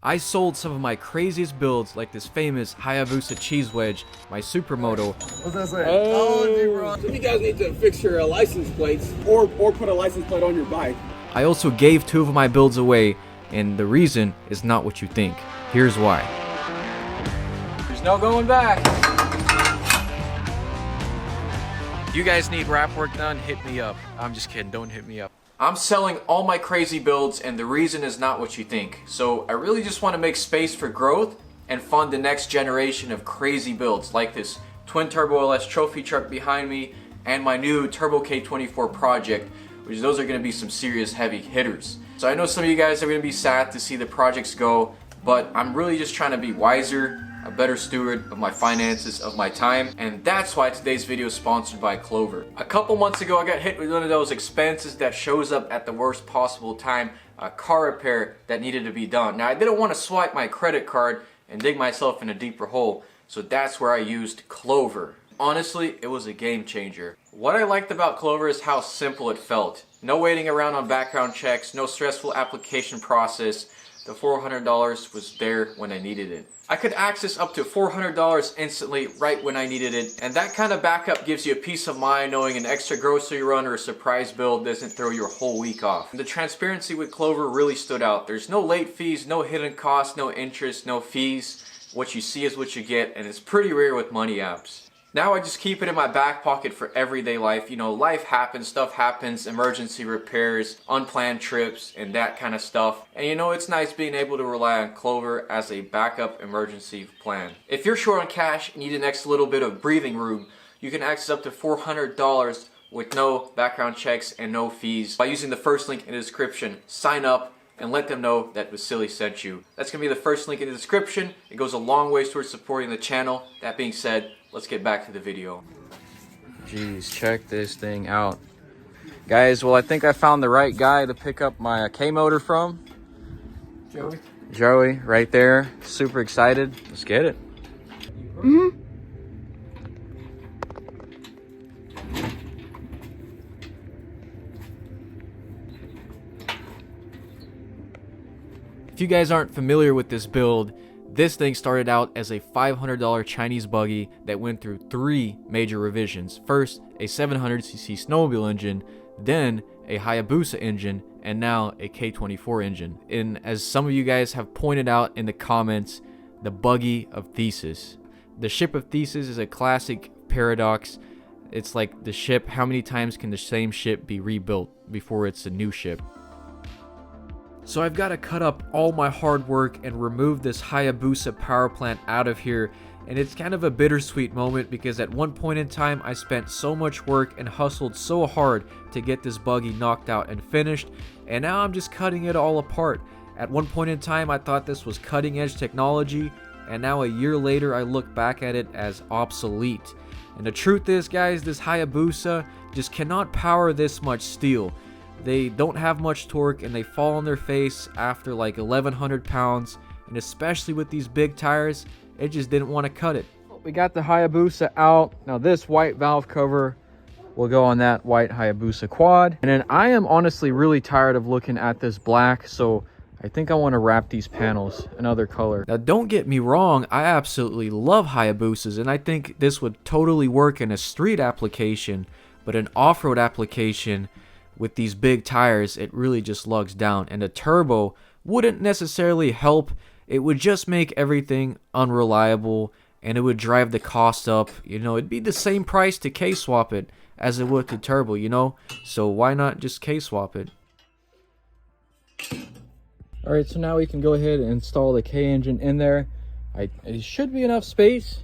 I sold some of my craziest builds like this famous Hayabusa cheese wedge, my supermoto. What's that say? Hey. Bro. So you guys need to fix your license plates or put a license plate on your bike. I also gave 2 of my builds away, and the reason is not what you think. Here's why. There's no going back. If you guys need wrap work done, hit me up. I'm just kidding, don't hit me up. I'm selling all my crazy builds, and the reason is not what you think. So I really just want to make space for growth and fund the next generation of crazy builds like this twin turbo LS trophy truck behind me and my new turbo K24 project, which those are going to be some serious heavy hitters. So I know some of you guys are going to be sad to see the projects go, but I'm really just trying to be wiser, a better steward of my finances, of my time, and that's why today's video is sponsored by Clover. A couple months ago I got hit with one of those expenses that shows up at the worst possible time, a car repair that needed to be done. Now I didn't want to swipe my credit card and dig myself in a deeper hole, so that's where I used Clover. Honestly, it was a game changer. What I liked about Clover is how simple it felt. No waiting around on background checks, no stressful application process. The $400 was there when I needed it. I could access up to $400 instantly right when I needed it, and that kind of backup gives you a peace of mind knowing an extra grocery run or a surprise build doesn't throw your whole week off. And the transparency with Clover really stood out. There's no late fees, no hidden costs, no interest, no fees. What you see is what you get, and it's pretty rare with money apps. Now I just keep it in my back pocket for everyday life. You know, life happens, stuff happens, emergency repairs, unplanned trips, and that kind of stuff. And you know, it's nice being able to rely on Clover as a backup emergency plan. If you're short on cash and need an extra little bit of breathing room, you can access up to $400 with no background checks and no fees by using the first link in the description. Sign up and let them know that Vasily sent you. That's gonna be the first link in the description. It goes a long way towards supporting the channel. That being said, let's get back to the video. Jeez, check this thing out. Guys, well I think I found the right guy to pick up my K motor from. Joey, right there. Super excited. Let's get it. If you guys aren't familiar with this build, this thing started out as a $500 Chinese buggy that went through 3 major revisions. First, a 700cc snowmobile engine, then a Hayabusa engine, and now a K24 engine. And as some of you guys have pointed out in the comments, the buggy of Thesis. The ship of Thesis is a classic paradox. It's like the ship, how many times can the same ship be rebuilt before it's a new ship? So I've got to cut up all my hard work and remove this Hayabusa power plant out of here, and it's kind of a bittersweet moment because at one point in time I spent so much work and hustled so hard to get this buggy knocked out and finished, and now I'm just cutting it all apart. At one point in time I thought this was cutting edge technology, and now a year later I look back at it as obsolete. And the truth is, guys, this Hayabusa just cannot power this much steel. They don't have much torque and they fall on their face after like 1,100 pounds, and especially with these big tires, it just didn't want to cut it. We got the Hayabusa out. Now this white valve cover will go on that white Hayabusa quad. And then I am honestly really tired of looking at this black, so I think I want to wrap these panels another color. Now don't get me wrong, I absolutely love Hayabusas, and I think this would totally work in a street application, but an off-road application with these big tires, it really just lugs down, and a turbo wouldn't necessarily help. It would just make everything unreliable, and it would drive the cost up. You know, it'd be the same price to K-swap it as it would to turbo, you know? So why not just K-swap it? Alright, so now we can go ahead and install the K engine in there. It should be enough space.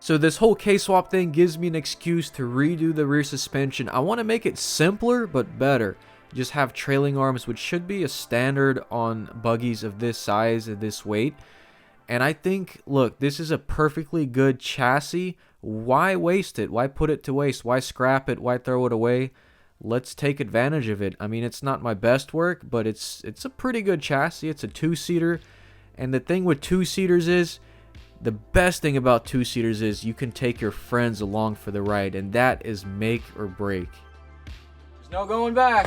So this whole K-swap thing gives me an excuse to redo the rear suspension. I want to make it simpler but better. Just have trailing arms, which should be a standard on buggies of this size and this weight. And I think, look, this is a perfectly good chassis. Why waste it? Why put it to waste? Why scrap it? Why throw it away? Let's take advantage of it. I mean, it's not my best work, but it's a pretty good chassis. It's a 2-seater. And the thing with 2-seaters is, the best thing about 2-seaters is you can take your friends along for the ride, and that is make or break. There's no going back.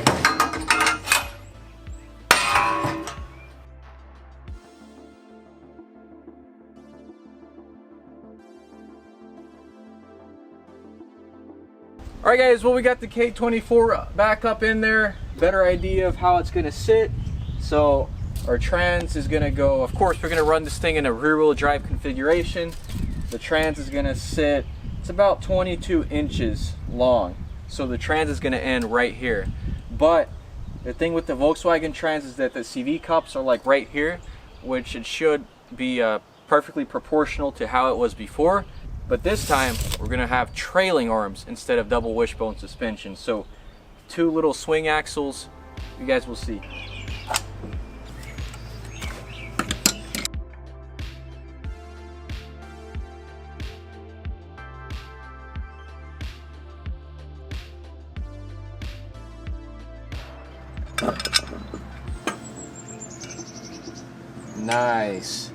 All right guys, well we got the K24 back up in there, better idea of how it's gonna sit. So our trans is gonna go, of course we're gonna run this thing in a rear wheel drive configuration. The trans is gonna sit, it's about 22 inches long. So the trans is gonna end right here. But the thing with the Volkswagen trans is that the CV cups are like right here, which it should be perfectly proportional to how it was before. But this time we're gonna have trailing arms instead of double wishbone suspension. So 2 little swing axles, you guys will see. Nice.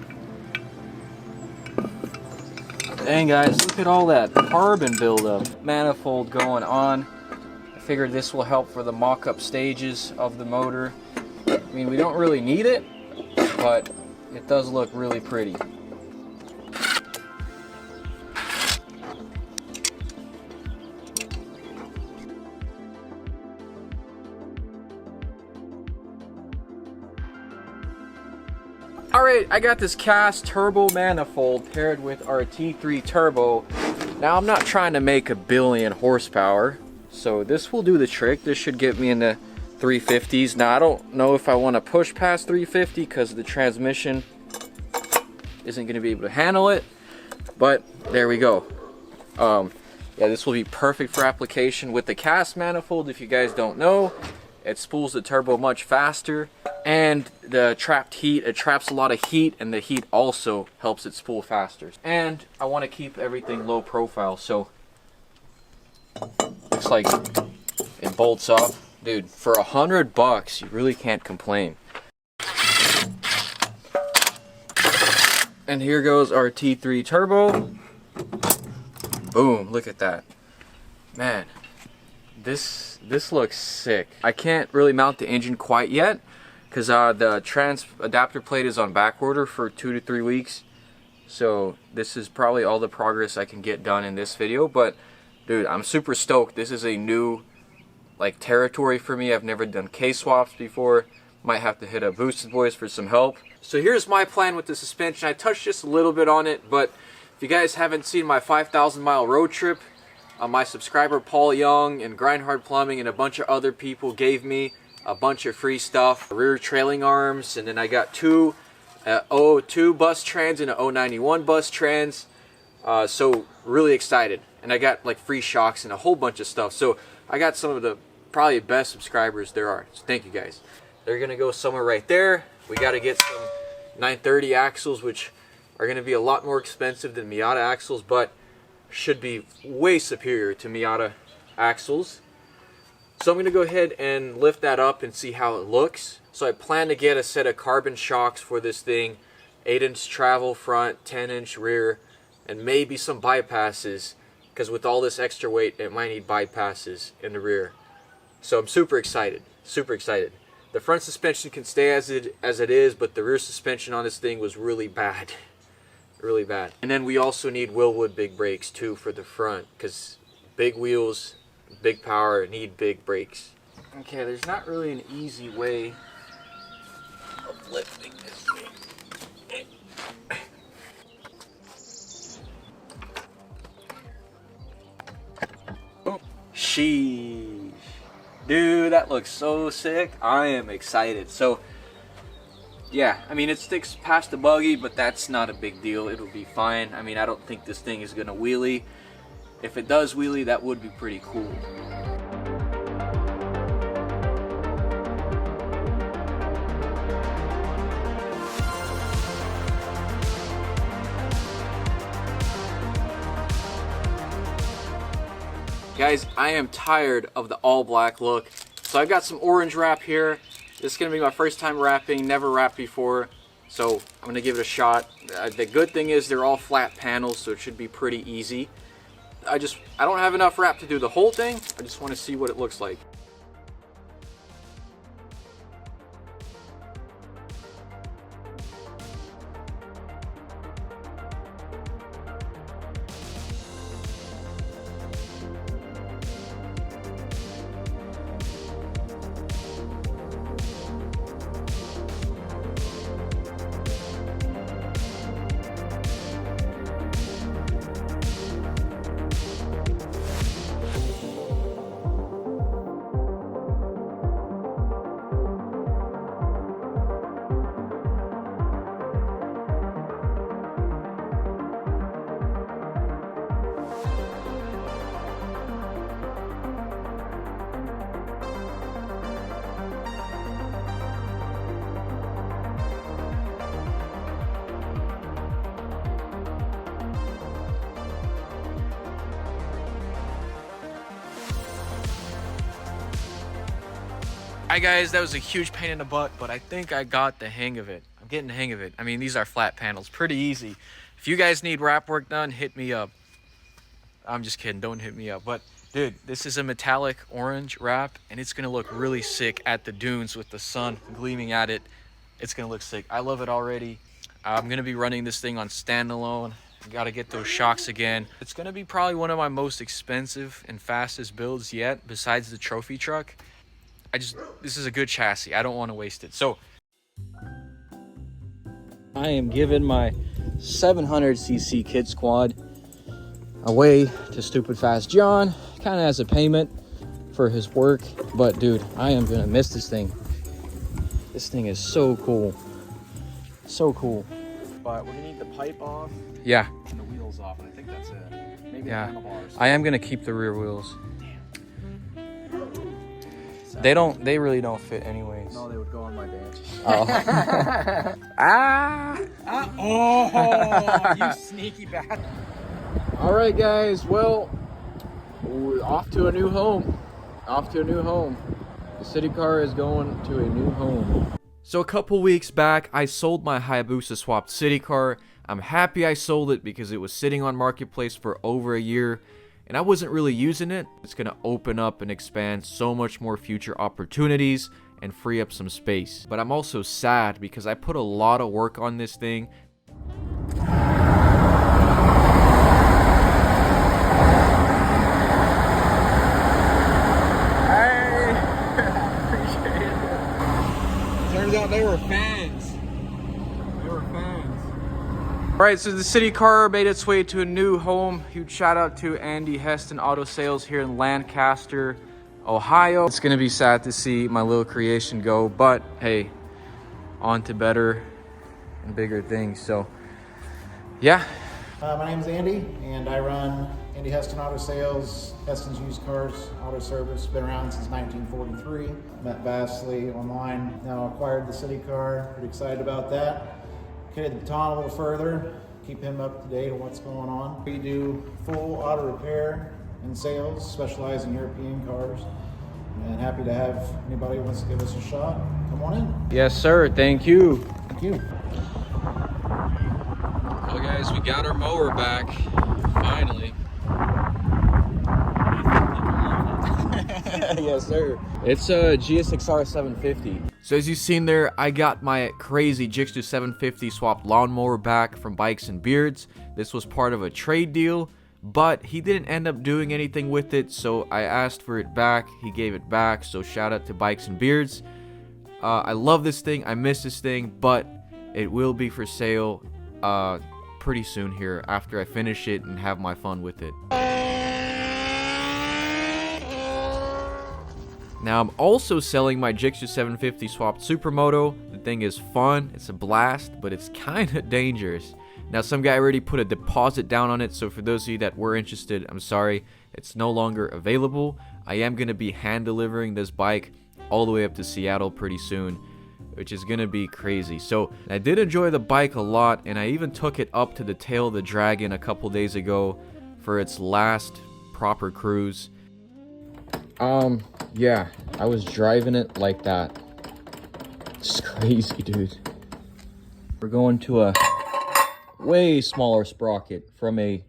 Dang guys, look at all that carbon buildup. Manifold going on. I figured this will help for the mock-up stages of the motor. I mean, we don't really need it, but it does look really pretty. Alright, I got this cast turbo manifold paired with our T3 turbo. Now I'm not trying to make 1 billion horsepower, so this will do the trick. This should get me in the 350s. Now I don't know if I want to push past 350 because the transmission isn't going to be able to handle it, but there we go. Yeah, this will be perfect for application with the cast manifold. If you guys don't know, it spools the turbo much faster, and the trapped heat, it traps a lot of heat, and the heat also helps it spool faster. And I want to keep everything low profile, so looks like it bolts up. Dude, for $100 you really can't complain. And here goes our T3 turbo. Boom, look at that. Man, this looks sick. I can't really mount the engine quite yet because the trans adapter plate is on back order for 2 to 3 weeks. So this is probably all the progress I can get done in this video. But dude, I'm super stoked. This is a new like territory for me. I've never done K-swaps before. Might have to hit up Boosted Boys for some help. So here's my plan with the suspension. I touched just a little bit on it, but if you guys haven't seen my 5,000 mile road trip, my subscriber Paul Young and Grindhard Plumbing and a bunch of other people gave me a bunch of free stuff. Rear trailing arms, and then I got 2 02 bus trans and a 091 bus trans. So really excited. And I got like free shocks and a whole bunch of stuff. So I got some of the probably best subscribers there are. So thank you guys. They're gonna go somewhere right there. We got to get some 930 axles, which are gonna be a lot more expensive than Miata axles, but should be way superior to Miata axles. So I'm going to go ahead and lift that up and see how it looks. So I plan to get a set of carbon shocks for this thing, 8-inch travel front, 10-inch rear, and maybe some bypasses, because with all this extra weight it might need bypasses in the rear. So I'm super excited, super excited. The front suspension can stay as it is, but the rear suspension on this thing was really bad. Really bad. And then we also need Willwood big brakes too for the front, because big wheels, big power, need big brakes. Okay, there's not really an easy way of lifting this thing. Oh, sheesh. Dude, that looks so sick. I am excited. So yeah, I mean, it sticks past the buggy, but that's not a big deal. It'll be fine. I mean, I don't think this thing is gonna wheelie. If it does wheelie, that would be pretty cool. Guys, I am tired of the all black look. So I've got some orange wrap here. This is going to be my first time wrapping, never wrapped before, so I'm going to give it a shot. The good thing is they're all flat panels, so it should be pretty easy. I don't have enough wrap to do the whole thing. I just want to see what it looks like. Hi guys, that was a huge pain in the butt, but I think I got the hang of it. I'm getting the hang of it. I mean, these are flat panels, pretty easy. If you guys need wrap work done, hit me up. I'm just kidding, don't hit me up. But dude, this is a metallic orange wrap, and it's gonna look really sick at the dunes with the sun gleaming at it. It's gonna look sick. I love it already. I'm gonna be running this thing on standalone. Gotta get those shocks again. It's gonna be probably one of my most expensive and fastest builds yet, besides the trophy truck. This is a good chassis. I don't want to waste it. So I am giving my 700cc Kid Squad away to Stupid Fast John, kind of as a payment for his work. But dude, I am gonna miss this thing. This thing is so cool, so cool. But we're gonna need the pipe off. Yeah. And the wheels off. And I think that's it. Maybe the handlebars. I am gonna keep the rear wheels. They really don't fit anyways. No, they would go on my Banshee. Oh. Oh, you sneaky bastard. All right, guys. Well, we're off to a new home. Off to a new home. The city car is going to a new home. So a couple weeks back, I sold my Hayabusa swapped city car. I'm happy I sold it because it was sitting on Marketplace for over a year. And I wasn't really using it. It's gonna open up and expand so much more future opportunities and free up some space. But I'm also sad because I put a lot of work on this thing. Hey! Appreciate it. Turns out they were fans. They were fans. Alright, so the city car made its way to a new home. Huge shout out to Andy Heston Auto Sales here in Lancaster, Ohio. It's gonna be sad to see my little creation go, but hey, on to better and bigger things. So yeah. My name is Andy, and I run Andy Heston Auto Sales, Heston's Used Cars Auto Service. Been around since 1943. Met Vasily online, now acquired the city car. Pretty excited about that. Carried the baton a little further, keep him up to date on what's going on. We do full auto repair and sales, specialize in European cars. And happy to have anybody who wants to give us a shot. Come on in. Yes, sir. Thank you. Thank you. Well, guys, we got our mower back. Finally. Yes, sir. It's a GSXR 750. So as you've seen there, I got my crazy Gixxer 750 swapped lawnmower back from Bikes and Beards. This was part of a trade deal, but he didn't end up doing anything with it, so I asked for it back. He gave it back, so shout out to Bikes and Beards. I love this thing. I miss this thing, but it will be for sale pretty soon here after I finish it and have my fun with it. Now I'm also selling my Gixxer 750 swapped Supermoto. The thing is fun, it's a blast, but it's kind of dangerous. Now some guy already put a deposit down on it, so for those of you that were interested, I'm sorry, it's no longer available. I am going to be hand delivering this bike all the way up to Seattle pretty soon, which is going to be crazy. So I did enjoy the bike a lot, and I even took it up to the Tail of the Dragon a couple days ago for its last proper cruise. Yeah, I was driving it like that. It's crazy, dude. We're going to a way smaller sprocket from a,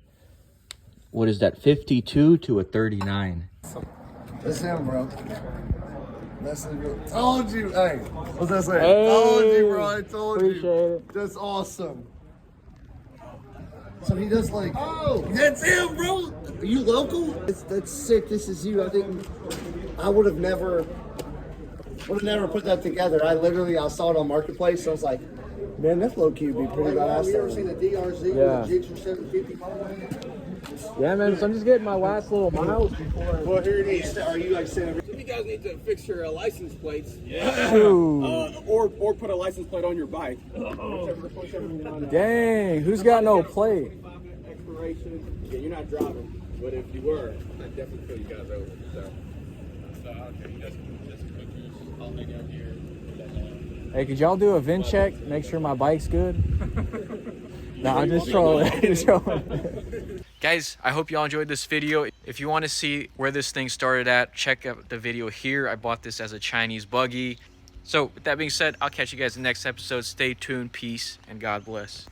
what is that, 52 to a 39. That's him, bro. That's him. Told you, hey. What's that saying? Hey, told you, bro. I told appreciate you. it. That's awesome. So he does like, oh, that's him, bro. Are you local? That's sick. This is you. I think I would have never put that together. I saw it on Marketplace. So I was like, man, that low key would be pretty badass. You ever seen a DRZ Yeah. with a Gixxer 750? Yeah, man, so I'm just getting my last little miles before. Well, here it is. Are you like saying? If you guys need to fix your license plates, Ooh. or put a license plate on your bike. Dang, who's got no plate? Expiration. Yeah, you're not driving, but if you were, I'd definitely pull you guys over. So okay, just pictures. I'll make it up here. Hey, could y'all do a VIN check? Make sure my bike's good? No, I'm just trolling. Guys, I hope y'all enjoyed this video. If you want to see where this thing started at, check out the video here. I bought this as a Chinese buggy. So with that being said, I'll catch you guys in the next episode. Stay tuned, peace, and God bless.